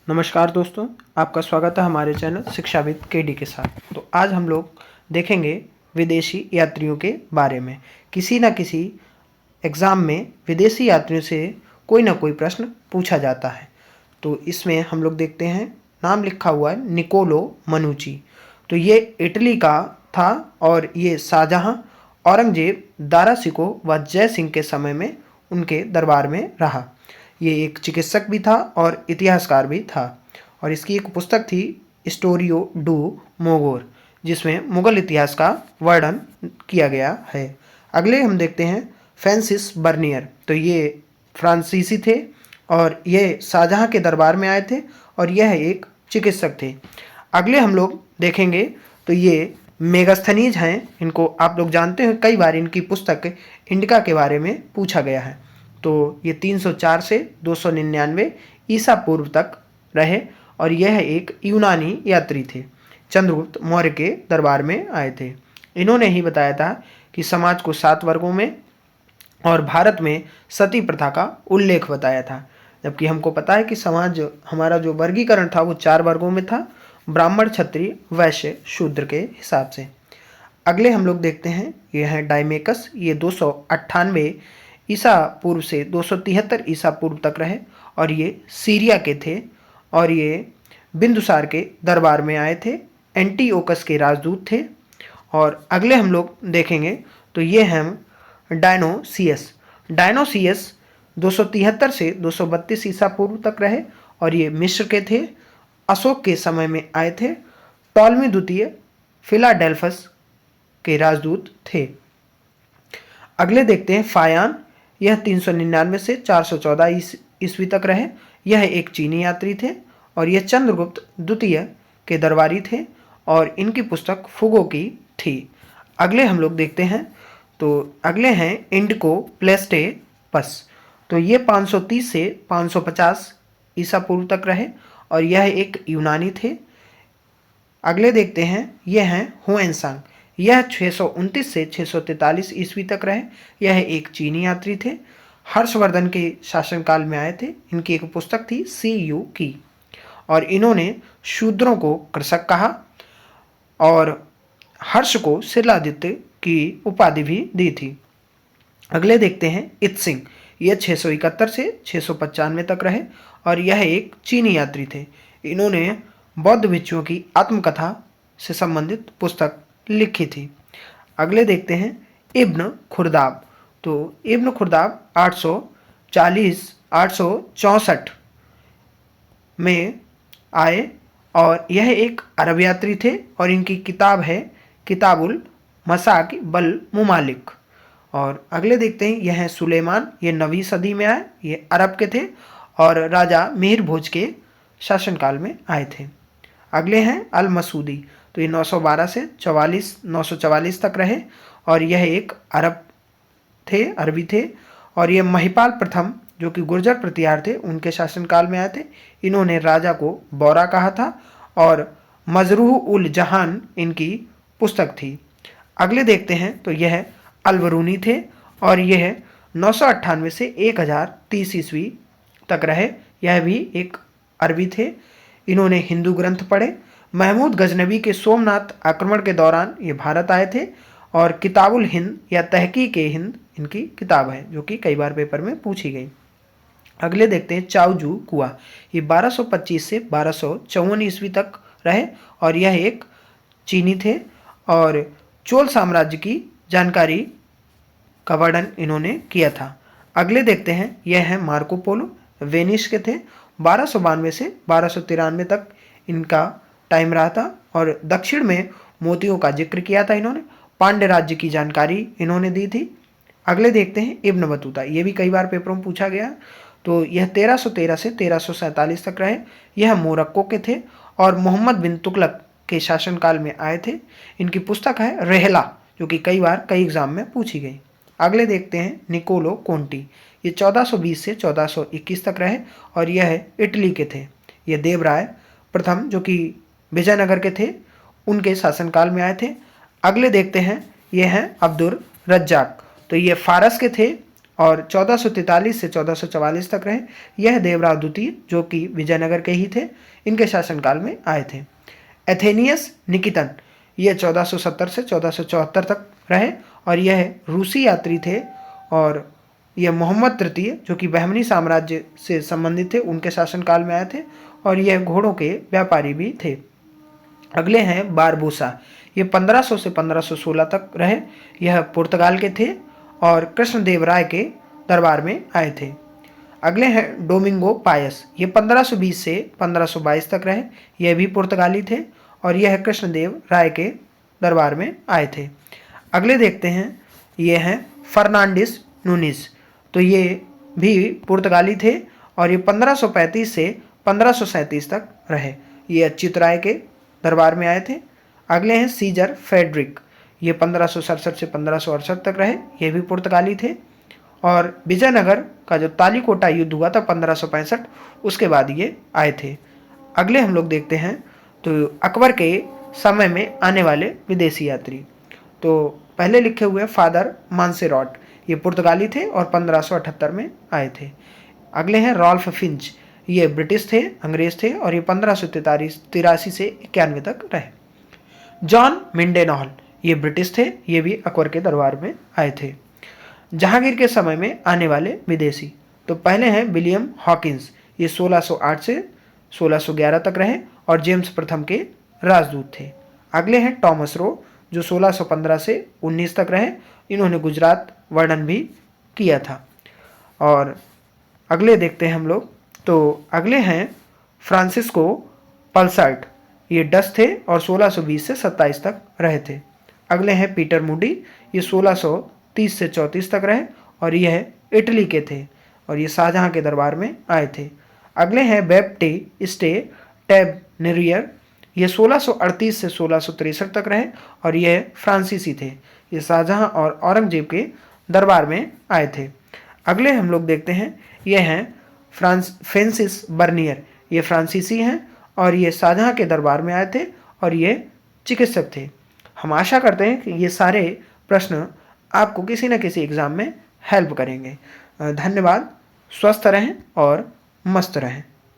नमस्कार दोस्तों, आपका स्वागत है हमारे चैनल शिक्षाविद केडी के साथ। तो आज हम लोग देखेंगे विदेशी यात्रियों के बारे में। किसी न किसी एग्ज़ाम में विदेशी यात्रियों से कोई ना कोई प्रश्न पूछा जाता है। तो इसमें हम लोग देखते हैं, नाम लिखा हुआ है निकोलो मनुची। तो ये इटली का था और ये शाहजहाँ, औरंगजेब, दारा शिकोह व जय सिंह के समय में उनके दरबार में रहा। ये एक चिकित्सक भी था और इतिहासकार भी था और इसकी एक पुस्तक थी स्टोरियो डू मोगोर, जिसमें मुगल इतिहास का वर्णन किया गया है। अगले हम देखते हैं फ्रांसिस बर्नियर। तो ये फ्रांसीसी थे और ये शाहजहाँ के दरबार में आए थे और यह एक चिकित्सक थे। अगले हम लोग देखेंगे तो ये मेगास्थनीज हैं। इनको आप लोग जानते हैं, कई बार इनकी पुस्तक इंडिका के बारे में पूछा गया है। तो ये 304 से 299 ईसा पूर्व तक रहे और यह एक यूनानी यात्री थे। चंद्रगुप्त मौर्य के दरबार में आए थे। इन्होंने ही बताया था कि समाज को 7 वर्गों में और भारत में सती प्रथा का उल्लेख बताया था, जबकि हमको पता है कि समाज हमारा जो वर्गीकरण था वो 4 वर्गों में था, ब्राह्मण, क्षत्रिय, वैश्य, शूद्र के हिसाब से। अगले हम लोग देखते हैं, ये है डायमेकस। ये 298 ईसा पूर्व से 273 ईसा पूर्व तक रहे और ये सीरिया के थे और ये बिंदुसार के दरबार में आए थे, एंटीओकस के राजदूत थे। और अगले हम लोग देखेंगे तो ये हैं डायनोसियस। डायनोसियस 273 से 232 ईसा पूर्व तक रहे और ये मिस्र के थे, अशोक के समय में आए थे, टॉलमी द्वितीय फिलाडेल्फस के राजदूत थे। अगले देखते हैं फायान। यह 399 से 414 ईस्वी तक रहे। यह एक चीनी यात्री थे और यह चंद्रगुप्त द्वितीय के दरबारी थे और इनकी पुस्तक फुगो की थी। अगले हम लोग देखते हैं तो अगले हैं इंडिको प्लेस्टेपस। तो ये 530 से 550 ईसा पूर्व तक रहे और यह एक यूनानी थे। अगले देखते हैं, यह हैं हुएनसांग। यह 629 से 643 ईस्वी तक रहे। यह एक चीनी यात्री थे, हर्षवर्धन के शासनकाल में आए थे। इनकी एक पुस्तक थी CU की और इन्होंने शूद्रों को कृषक कहा और हर्ष को शिलादित्य की उपाधि भी दी थी। अगले देखते हैं इत्सिंग। यह 671 से 695 तक रहे और यह एक चीनी यात्री थे। इन्होंने बौद्ध भिक्षुओं की आत्मकथा से संबंधित पुस्तक लिखी थी। अगले देखते हैं इब्न खुर्दाब। तो इब्न खुर्दाब 864 में आए और यह एक अरब यात्री थे और इनकी किताब है किताबुल मसाक बल मुमालिक। और अगले देखते हैं, यह है सुलेमान। ये 9वीं सदी में आए, ये अरब के थे और राजा मिहिर भोज के शासनकाल में आए थे। अगले हैं अल मसूदी। तो ये 912 से 944 तक रहे और यह एक अरबी थे और ये महिपाल प्रथम, जो कि गुर्जर प्रतिहार थे, उनके शासनकाल में आए थे। इन्होंने राजा को बौरा कहा था और मजरूह उल जहान इनकी पुस्तक थी। अगले देखते हैं तो यह अलवरूनी थे और यह 998 से 1030 ईस्वी तक रहे। यह भी एक अरबी थे। इन्होंने हिंदू ग्रंथ पढ़े। महमूद गजनबी के सोमनाथ आक्रमण के दौरान ये भारत आए थे और किताबुल हिंद या तहकीक हिंद इनकी किताब है, जो कि कई बार पेपर में पूछी गई। अगले देखते हैं चाओजू कुआ। ये 1225 से 1254 ईस्वी तक रहे और यह एक चीनी थे और चोल साम्राज्य की जानकारी का वर्णन इन्होंने किया था। अगले देखते हैं, यह है मार्को पोलो। वेनिस के थे। 1292 से 1293 तक इनका टाइम रहा था और दक्षिण में मोतियों का जिक्र किया था इन्होंने। पांड्य राज्य की जानकारी इन्होंने दी थी। अगले देखते हैं इब्न बतूता। ये भी कई बार पेपरों में पूछा गया। तो यह 1313 से 1347 तक रहे। यह मोरक्को के थे और मोहम्मद बिन तुगलक के शासनकाल में आए थे। इनकी पुस्तक है रेहला, जो कि कई बार कई एग्जाम में पूछी गई। अगले देखते हैं निकोलो कोंटी। ये 1420 से 1421 तक रहे और यह इटली के थे। ये देवराय प्रथम, जो कि विजयनगर के थे, उनके शासनकाल में आए थे। अगले देखते हैं, ये हैं अब्दुल रज्जाक। तो ये फारस के थे और 1443 से 1444 तक रहे। यह देवराव द्वितीय जो कि विजयनगर के ही थे, इनके शासनकाल में आए थे। एथेनियस निकितन ये 1470 से 1474 तक रहे और यह रूसी यात्री थे। और यह मोहम्मद तृतीय जो कि बहमनी साम्राज्य से संबंधित थे, उनके शासनकाल में आए थे और यह घोड़ों के व्यापारी भी थे। अगले हैं बारबोसा, ये 1500 से 1516 तक रहे। यह पुर्तगाल के थे और कृष्णदेव राय के दरबार में आए थे। अगले हैं डोमिंगो पायस, ये 1520 से 1522 तक रहे। यह भी पुर्तगाली थे और यह कृष्णदेव राय के दरबार में आए थे। अगले देखते हैं, ये हैं फर्नांडिस नूनिस, तो ये भी पुर्तगाली थे और ये 1535 से 1537 तक रहे। ये अच्युत राय के दरबार में आए थे। अगले हैं सीजर फेडरिक, ये 1567 से 1568 तक रहे। ये भी पुर्तगाली थे और विजयनगर का जो तालीकोटा युद्ध हुआ था 1565, उसके बाद ये आए थे। अगले हम लोग देखते हैं तो अकबर के समय में आने वाले विदेशी यात्री। तो पहले लिखे हुए फादर मानसेरॉट, ये पुर्तगाली थे और 1578 में आए थे। अगले हैं रॉल्फ फिंच, ये ब्रिटिश थे, अंग्रेज थे और ये 1583 से 91 तक रहे। जॉन मिंडेनॉल, ये ब्रिटिश थे, ये भी अकबर के दरबार में आए थे। जहांगीर के समय में आने वाले विदेशी, तो पहले हैं विलियम हॉकिंस, ये 1608 से 1611 तक रहे और जेम्स प्रथम के राजदूत थे। अगले हैं टॉमस रो, जो 1615 से 19 तक रहे। इन्होंने गुजरात वर्णन भी किया था। और अगले देखते हैं हम लोग, तो अगले हैं फ्रांसिस्को पल्सार्ट, ये डच थे और 1620 से 27 तक रहे थे। अगले हैं पीटर मूडी, ये 1630 से 34 तक रहे और यह इटली के थे और ये शाहजहां के दरबार में आए थे। अगले हैं बैप्टिस्ट टैब नेरियर, ये 1638 से 1663 तक रहे और यह फ्रांसीसी थे। ये शाहजहां और औरंगजेब के दरबार में आए थे। अगले हम लोग देखते हैं, ये हैं फ्रांसिस बर्नियर, ये फ्रांसीसी हैं और ये शाहजहां के दरबार में आए थे और ये चिकित्सक थे। हम आशा करते हैं कि ये सारे प्रश्न आपको किसी न किसी एग्ज़ाम में हेल्प करेंगे। धन्यवाद। स्वस्थ रहें और मस्त रहें।